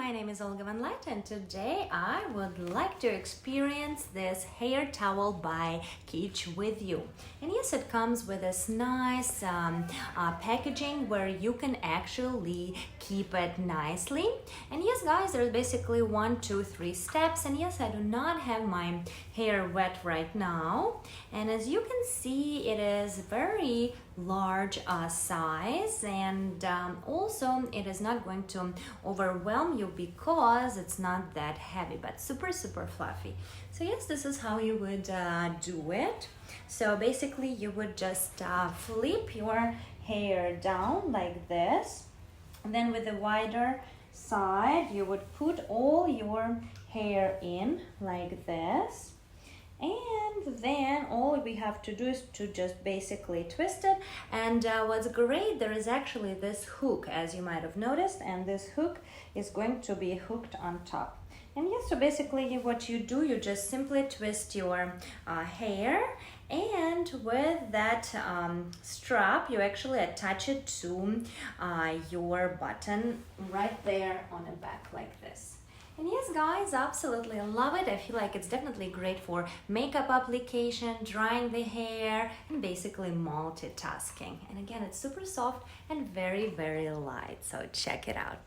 my name is Olga Van Light, and today I would like to experience this hair towel by Kitsch with you. And yes, it comes with this nice packaging where you can actually keep it nicely. And yes guys, there's basically 1, 2, 3 steps, and yes, I do not have my hair wet right now, and as you can see, it is very large size, and also it is not going to overwhelm you because it's not that heavy, but super fluffy. So yes, this is how you would do it. So basically you would just flip your hair down like this, and then with the wider side you would put all your hair in like this. And then all we have to do is to just basically twist it. And what's great, there is actually this hook, as you might have noticed, and this hook is going to be hooked on top. And yes, so basically what you do, you just simply twist your hair, and with that strap you actually attach it to your button right there on the back like this. And yes guys, absolutely love it. I feel like it's definitely great for makeup application, drying the hair, and basically multitasking. And again, it's super soft and very light, so check it out.